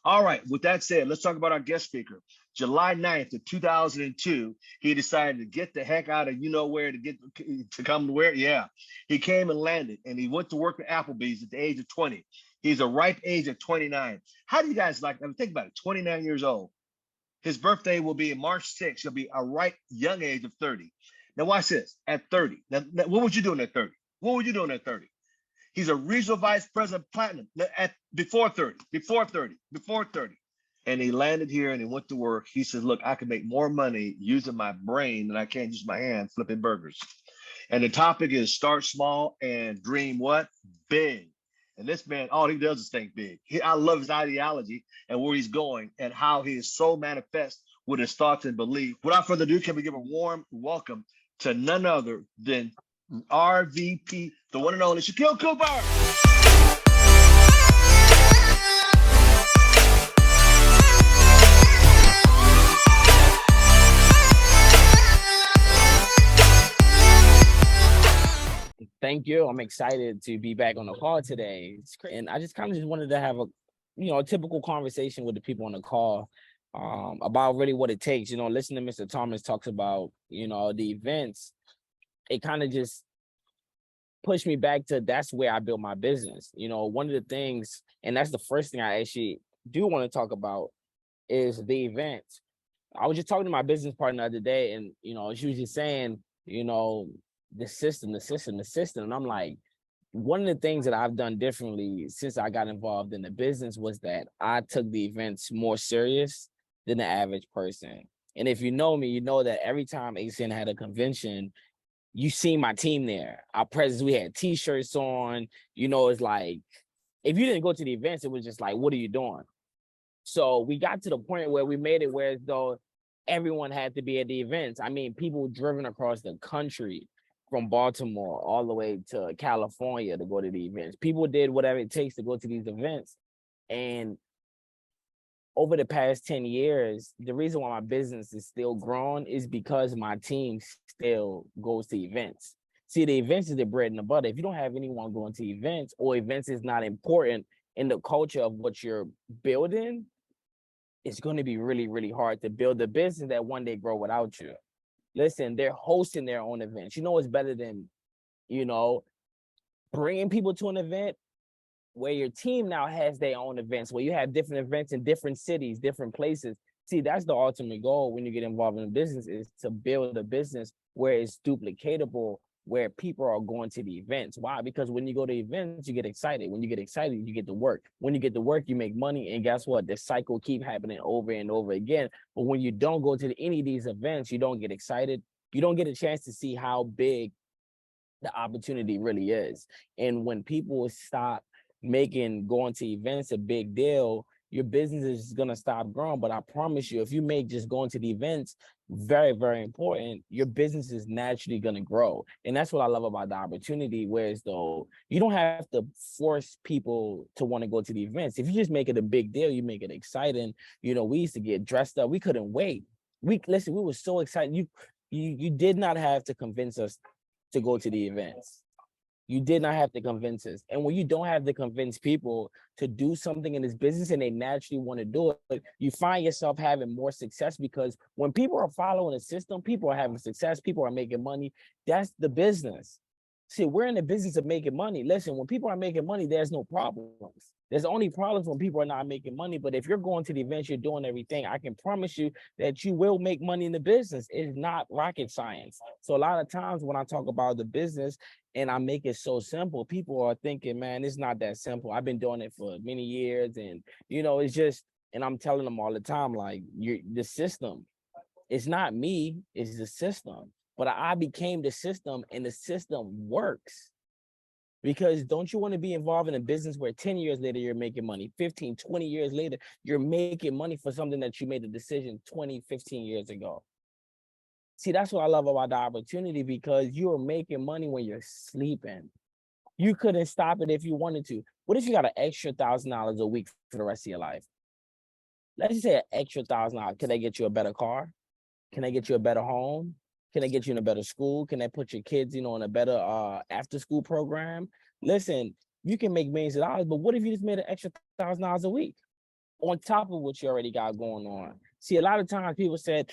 All right. With that said, let's talk about our guest speaker. July 9th of 2002, he decided to get the heck out of you know where to come to where. Yeah. He came and landed and he went to work at Applebee's at the age of 20. He's a ripe age of 29. How do you guys like, I mean, think about it, 29 years old. His birthday will be March 6th. He'll be a ripe young age of 30. Now watch this. At 30. Now, what would you doing at 30? What were you doing at 30? He's a regional vice president platinum at before 30, before 30, before 30. And he landed here and he went to work. He says, look, I can make more money using my brain than I can use my hand flipping burgers. And the topic is start small and dream what? Big. And this man, all he does is think big. I love his ideology and where he's going and how he is so manifest with his thoughts and belief. Without further ado, can we give a warm welcome to none other than RVP, the one and only Shakeel Cooper. Thank you. I'm excited to be back on the call today. And I just kind of just wanted to have a typical conversation with the people on the call about really what it takes. Listen to Mr. Thomas talks about, the events. It kind of just pushed me back to that's where I built my business. One of the things, and that's the first thing I actually do want to talk about is the events. I was just talking to my business partner the other day, and she was just saying, the system. And I'm like, one of the things that I've done differently since I got involved in the business was that I took the events more serious than the average person. And if you know me, you know that every time ACN had a convention, you see my team there. Our presence, we had t-shirts on, it's like, if you didn't go to the events, it was just like, what are you doing? So we got to the point where we made it where as though everyone had to be at the events. I mean, people driven across the country from Baltimore all the way to California to go to the events. People did whatever it takes to go to these events. And over the past 10 years, the reason why my business is still growing is because my team still goes to events. See, the events is the bread and the butter. If you don't have anyone going to events, or events is not important in the culture of what you're building, it's going to be really, really hard to build a business that one day grow without you. Listen, they're hosting their own events. What's better than, bringing people to an event where your team now has their own events, where you have different events in different cities, different places. See, that's the ultimate goal when you get involved in a business, is to build a business where it's duplicatable, where people are going to the events. Why? Because when you go to events, you get excited. When you get excited, you get to work. When you get to work, you make money. And guess what? The cycle keep happening over and over again. But when you don't go to any of these events, you don't get excited. You don't get a chance to see how big the opportunity really is. And when people stop making going to events a big deal, your business is going to stop growing. But I promise you, if you make just going to the events very, very important, your business is naturally going to grow. And that's what I love about the opportunity, whereas though you don't have to force people to want to go to the events. If you just make it a big deal, you make it exciting. We used to get dressed up. We couldn't wait. We were so excited. You did not have to convince us to go to the events. You did not have to convince us. And when you don't have to convince people to do something in this business and they naturally want to do it, you find yourself having more success, because when people are following a system, people are having success, people are making money. That's the business. See, we're in the business of making money. Listen, when people are making money, there's no problems. There's only problems when people are not making money. But if you're going to the events, you're doing everything, I can promise you that you will make money in the business. It's not rocket science. So a lot of times when I talk about the business and I make it so simple, people are thinking, man, it's not that simple. I've been doing it for many years. And, it's just, and I'm telling them all the time, like, the system, it's not me, it's the system. But I became the system, and the system works. Because don't you want to be involved in a business where 10 years later, you're making money, 15, 20 years later, you're making money for something that you made a decision 20, 15 years ago? See, that's what I love about the opportunity, because you are making money when you're sleeping. You couldn't stop it if you wanted to. What if you got an extra $1,000 a week for the rest of your life? Let's just say an extra $1,000. Can they get you a better car? Can they get you a better home? Can they get you in a better school? Can they put your kids, in a better after school program? Listen, you can make millions of dollars, but what if you just made an extra $1,000 a week? on top of what you already got going on. See, a lot of times people said,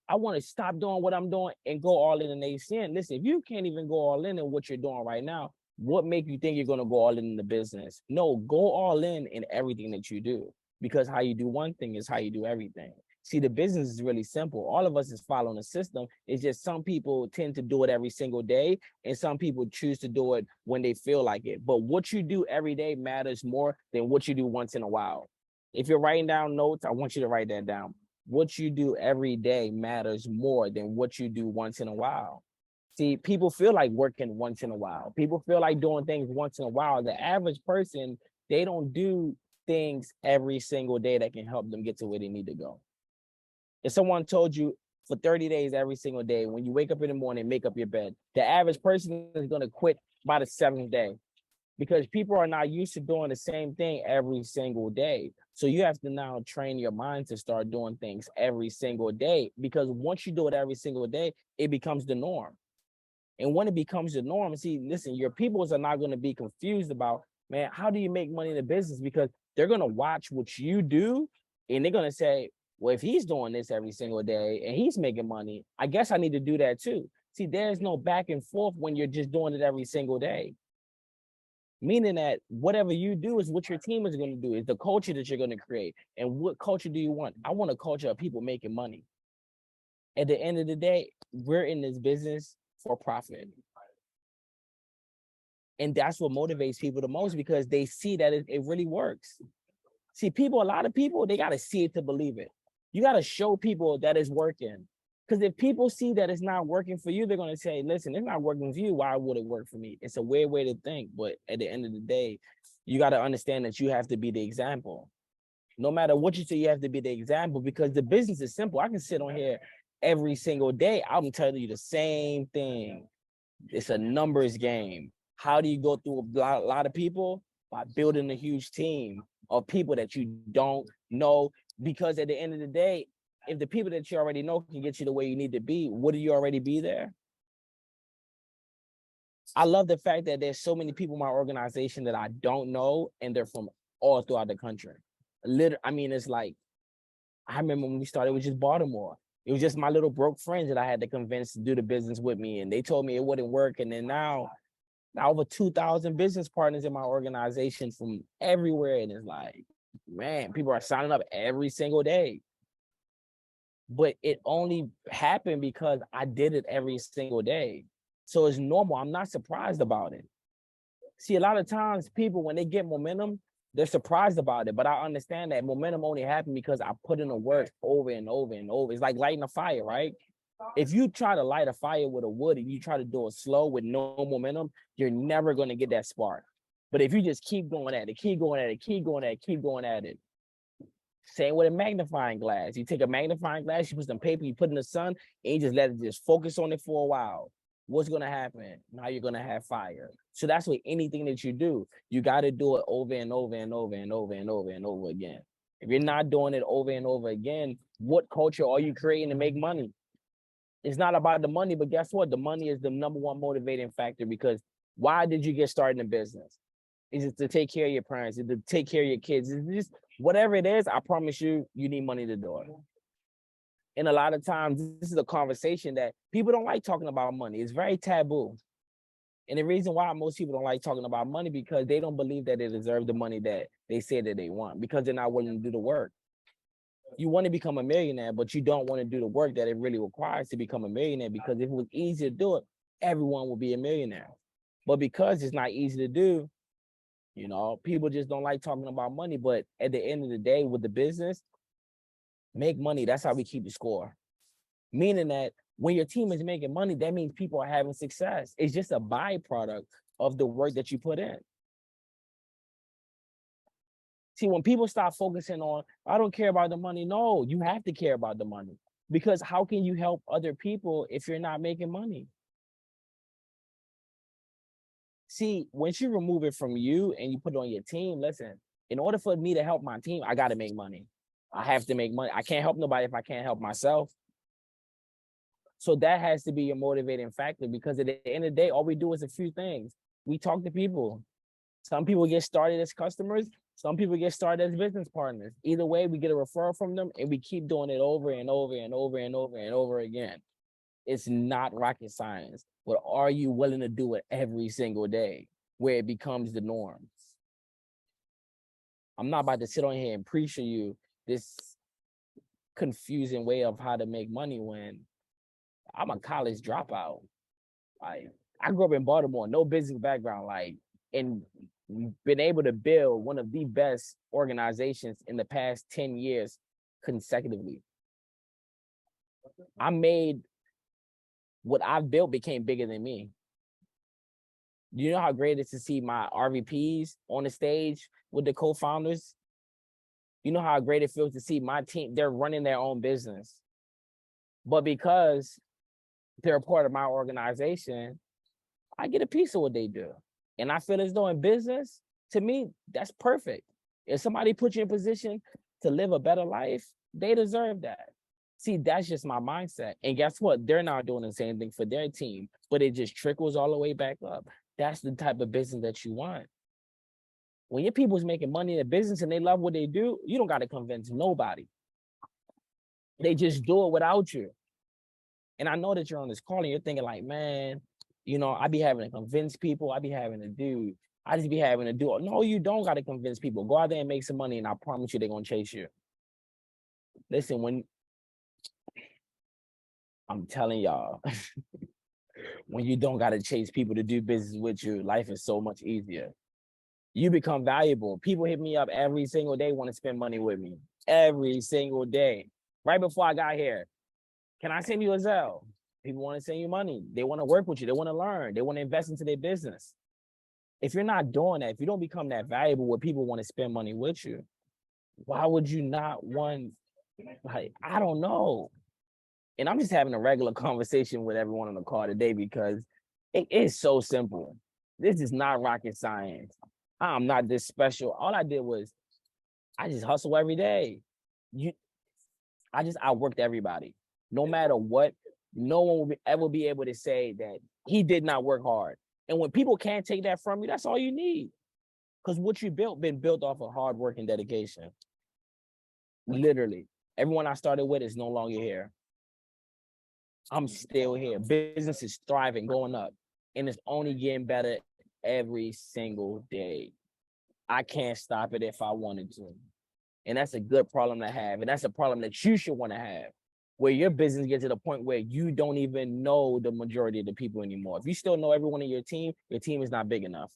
I want to stop doing what I'm doing and go all in the ACN. Listen, if you can't even go all in what you're doing right now, what make you think you're going to go all in the business? No, go all in everything that you do, because how you do one thing is how you do everything. See, the business is really simple. All of us is following a system. It's just some people tend to do it every single day, and some people choose to do it when they feel like it. But what you do every day matters more than what you do once in a while. If you're writing down notes, I want you to write that down. What you do every day matters more than what you do once in a while. See, people feel like working once in a while. People feel like doing things once in a while. The average person, they don't do things every single day that can help them get to where they need to go. If someone told you for 30 days every single day, when you wake up in the morning, make up your bed, the average person is going to quit by the 7th day, because people are not used to doing the same thing every single day. So you have to now train your mind to start doing things every single day, because once you do it every single day, it becomes the norm. And when it becomes the norm, see, listen, your peoples are not going to be confused about, man, how do you make money in the business? Because they're going to watch what you do, and they're going to say, well, if he's doing this every single day and he's making money, I guess I need to do that too. See, there's no back and forth when you're just doing it every single day. Meaning that whatever you do is what your team is going to do, is the culture that you're going to create. And what culture do you want? I want a culture of people making money. At the end of the day, we're in this business for profit. And that's what motivates people the most, because they see that it really works. See, a lot of people, they got to see it to believe it. You got to show people that it's working. Because if people see that it's not working for you, they're going to say, listen, it's not working for you. Why would it work for me? It's a weird way to think. But at the end of the day, you got to understand that you have to be the example. No matter what you say, you have to be the example, because the business is simple. I can sit on here every single day. I'm telling you the same thing. It's a numbers game. How do you go through a lot of people? By building a huge team of people that you don't know. Because at the end of the day, if the people that you already know can get you the way you need to be, wouldn't you already be there? I love the fact that there's so many people in my organization that I don't know, and they're from all throughout the country. It's like, I remember when we started, it was just Baltimore. It was just my little broke friends that I had to convince to do the business with me, and they told me it wouldn't work. And then now over 2,000 business partners in my organization from everywhere, and it's like, man, people are signing up every single day. But it only happened because I did it every single day. So it's normal. I'm not surprised about it. See, a lot of times people, when they get momentum, they're surprised about it. But I understand that momentum only happened because I put in the work over and over and over. It's like lighting a fire, right? If you try to light a fire with a wood and you try to do it slow with no momentum, you're never going to get that spark. But if you just keep going at it, keep going at it, keep going at it, keep going at it. Same with a magnifying glass. You take a magnifying glass, you put some paper, you put in the sun, and you just let it just focus on it for a while. What's going to happen? Now you're going to have fire. So that's with anything that you do. You got to do it over and over and over and over and over and over again. If you're not doing it over and over again, what culture are you creating to make money? It's not about the money, but guess what? The money is the number one motivating factor, because why did you get started in business? Is it to take care of your parents? Is it to take care of your kids? Is it just whatever it is? I promise you, you need money to do it. And a lot of times, this is a conversation that people don't like talking about money. It's very taboo. And the reason why most people don't like talking about money, because they don't believe that they deserve the money that they say that they want, because they're not willing to do the work. You want to become a millionaire, but you don't want to do the work that it really requires to become a millionaire, because if it was easy to do it, everyone would be a millionaire. But because it's not easy to do, people just don't like talking about money. But at the end of the day, with the business, make money. That's how we keep the score. Meaning that when your team is making money, that means people are having success. It's just a byproduct of the work that you put in. See, when people start focusing on, I don't care about the money. No, you have to care about the money, because how can you help other people if you're not making money? See, once you remove it from you and you put it on your team, listen, in order for me to help my team, I got to make money. I have to make money. I can't help nobody if I can't help myself. So that has to be your motivating factor, because at the end of the day, all we do is a few things. We talk to people. Some people get started as customers. Some people get started as business partners. Either way, we get a referral from them and we keep doing it over and over and over and over and over again. It's not rocket science, but are you willing to do it every single day where it becomes the norm? I'm not about to sit on here and preach to you this confusing way of how to make money when I'm a college dropout. Like, I grew up in Baltimore, no business background, like, and been able to build one of the best organizations in the past 10 years consecutively. I made what I've built became bigger than me. Do you know how great it is to see my RVPs on the stage with the co-founders? You know how great it feels to see my team, they're running their own business. But because they're a part of my organization, I get a piece of what they do. And I feel as though in business, to me, that's perfect. If somebody puts you in a position to live a better life, they deserve that. See, that's just my mindset. And guess what? They're not doing the same thing for their team, but it just trickles all the way back up. That's the type of business that you want. When your people's making money in a business and they love what they do, you don't got to convince nobody. They just do it without you. And I know that you're on this call and you're thinking like, man, you know, I be having to convince people. I just be having to do it. No, you don't got to convince people. Go out there and make some money and I promise you they're going to chase you. Listen, I'm telling y'all, when you don't got to chase people to do business with you, life is so much easier. You become valuable. People hit me up every single day, want to spend money with me. Every single day. Right before I got here, can I send you a Zelle? People want to send you money. They want to work with you. They want to learn. They want to invest into their business. If you're not doing that, if you don't become that valuable where people want to spend money with you, why would you not want, like, I don't know. And I'm just having a regular conversation with everyone on the call today because it is so simple. This is not rocket science. I'm not this special. All I did was I just hustle every day. I worked everybody. No matter what, no one will ever be able to say that he did not work hard. And when people can't take that from you, that's all you need. Because what you built been built off of hard work and dedication. Literally. Everyone I started with is no longer here. I'm still here. Business is thriving, going up. And it's only getting better every single day. I can't stop it if I wanted to. And that's a good problem to have. And that's a problem that you should want to have, where your business gets to the point where you don't even know the majority of the people anymore. If you still know everyone in your team is not big enough.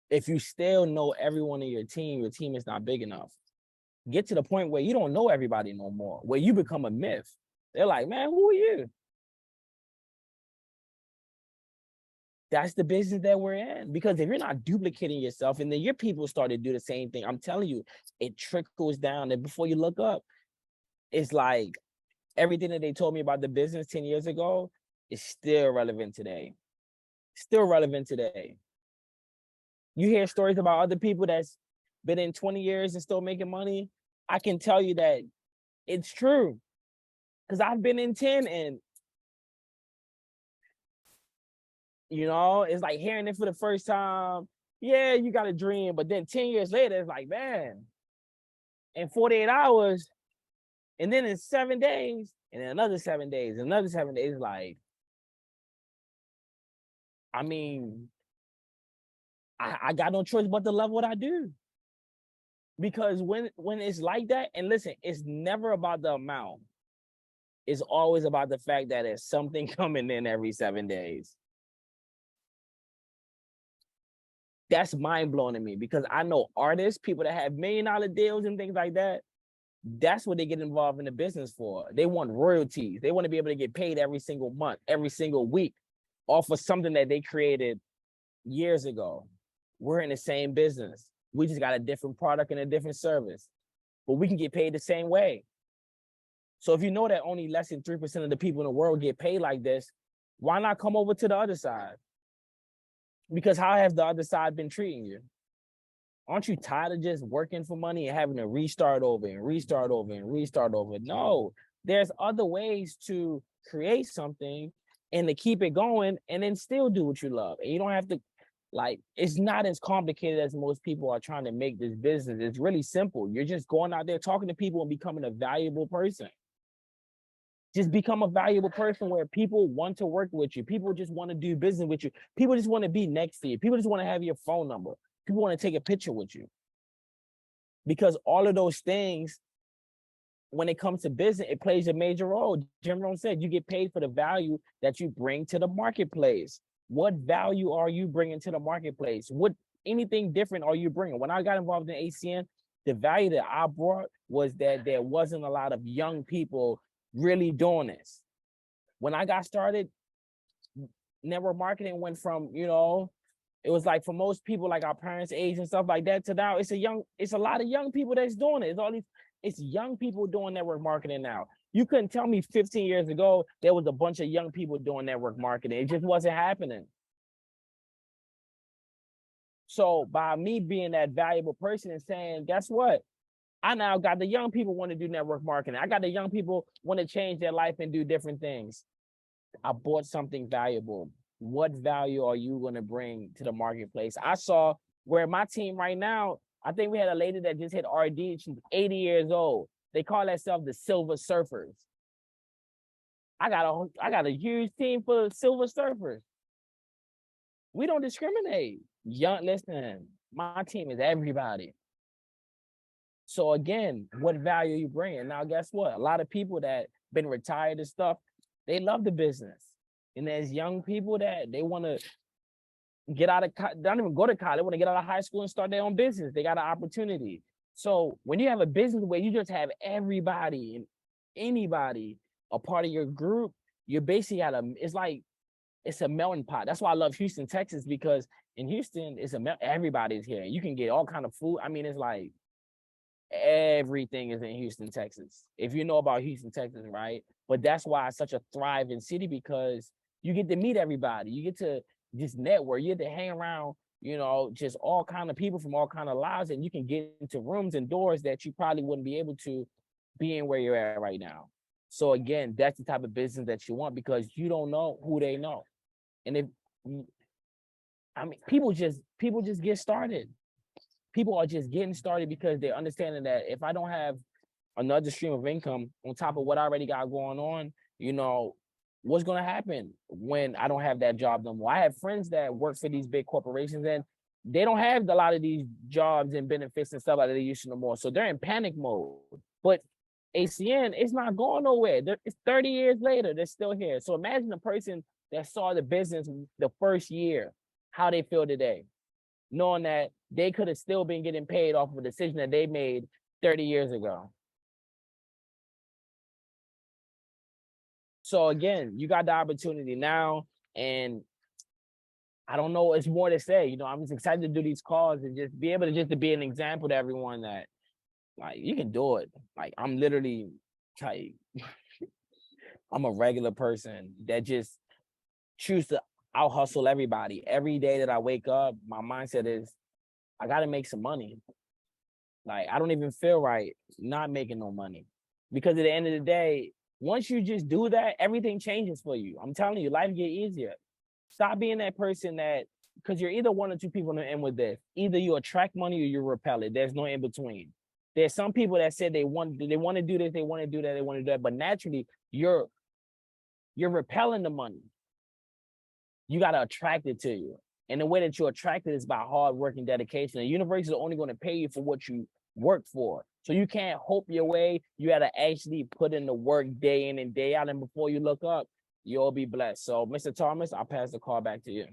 If you still know everyone in your team is not big enough. Get to the point where you don't know everybody no more, where you become a myth. They're like, man, who are you? That's the business that we're in. Because if you're not duplicating yourself and then your people start to do the same thing, I'm telling you, it trickles down. And before you look up, it's like everything that they told me about the business 10 years ago is still relevant today. Still relevant today. You hear stories about other people that's been in 20 years and still making money. I can tell you that it's true. Because I've been in 10 and you know, it's like hearing it for the first time. Yeah, you got a dream, but then 10 years later, it's like, man, in 48 hours, and then in 7 days, and then another 7 days, another 7 days, like, I mean, I got no choice but to love what I do. Because when it's like that, and listen, it's never about the amount. It's always about the fact that there's something coming in every 7 days. That's mind-blowing to me because I know artists, people that have $1 million deals and things like that, that's what they get involved in the business for. They want royalties. They want to be able to get paid every single month, every single week off of something that they created years ago. We're in the same business. We just got a different product and a different service, but we can get paid the same way. So if you know that only less than 3% of the people in the world get paid like this, why not come over to the other side? Because how has the other side been treating you? Aren't you tired of just working for money and having to restart over and restart over and restart over? No, there's other ways to create something and to keep it going and then still do what you love. And you don't have to, Like, it's not as complicated as most people are trying to make this business. It's really simple. You're just going out there talking to people and becoming a valuable person. Just become a valuable person where people want to work with you. People just want to do business with you. People just want to be next to you. People just want to have your phone number. People want to take a picture with you. Because all of those things, when it comes to business, it plays a major role. Jim Rohn said you get paid for the value that you bring to the marketplace. What value are you bringing to the marketplace? What anything different are you bringing? When I got involved in ACN, the value that I brought was that there wasn't a lot of young people really doing this. When I got started, network marketing went from, it was like for most people like our parents' age and stuff like that to now it's a lot of young people that's doing it. It's young people doing network marketing now. You couldn't tell me 15 years ago there was a bunch of young people doing network marketing. It just wasn't happening. So by me being that valuable person and saying, guess what? I now got the young people want to do network marketing. I got the young people want to change their life and do different things. I bought something valuable. What value are you going to bring to the marketplace? I saw where my team right now, I think we had a lady that just hit RD. She's 80 years old. They call themselves the Silver Surfers. I got a huge team for Silver Surfers. We don't discriminate. Listen, my team is everybody. So again, what value are you bringing? Now, guess what? A lot of people that been retired and stuff, they love the business. And there's young people that they want to get out of, don't even go to college, they want to get out of high school and start their own business. They got an opportunity. So when you have a business where you just have everybody and anybody a part of your group, you're basically it's a melting pot. That's why I love Houston, Texas, because in Houston, everybody's here. You can get all kind of food. I mean, it's like everything is in Houston, Texas. If you know about Houston, Texas, right? But that's why it's such a thriving city, because you get to meet everybody. You get to just network. You get to hang around, just all kind of people from all kind of lives, and you can get into rooms and doors that you probably wouldn't be able to be in where you're at right now. So again, that's the type of business that you want, because you don't know who they know. And people just get started. People are just getting started because they're understanding that if I don't have another stream of income on top of what I already got going on, what's going to happen when I don't have that job no more? I have friends that work for these big corporations and they don't have a lot of these jobs and benefits and stuff like that they used to no more. So they're in panic mode. But ACN, it's not going nowhere. It's 30 years later, they're still here. So imagine a person that saw the business the first year, how they feel today, knowing that they could have still been getting paid off of a decision that they made 30 years ago. So again, you got the opportunity now, and I don't know what's more to say. I'm just excited to do these calls and just be able to be an example to everyone that, like, you can do it. Like, I'm literally like, I'm a regular person that just choose to out hustle everybody. Every day that I wake up, my mindset is, I got to make some money. Like, I don't even feel right not making no money, because at the end of the day, once you just do that, everything changes for you. I'm telling you, life get easier. Stop being that person that, because you're either one or two people in the end with this. Either you attract money or you repel it. There's no in between. There's some people that said they want to do this, they want to do that, they want to do that, but naturally you're repelling the money. You got to attract it to you. And the way that you attract it is by hard work and dedication. The universe is only going to pay you for what you work for. So you can't hope your way. You got to actually put in the work day in and day out. And before you look up, you'll be blessed. So, Mr. Thomas, I'll pass the call back to you.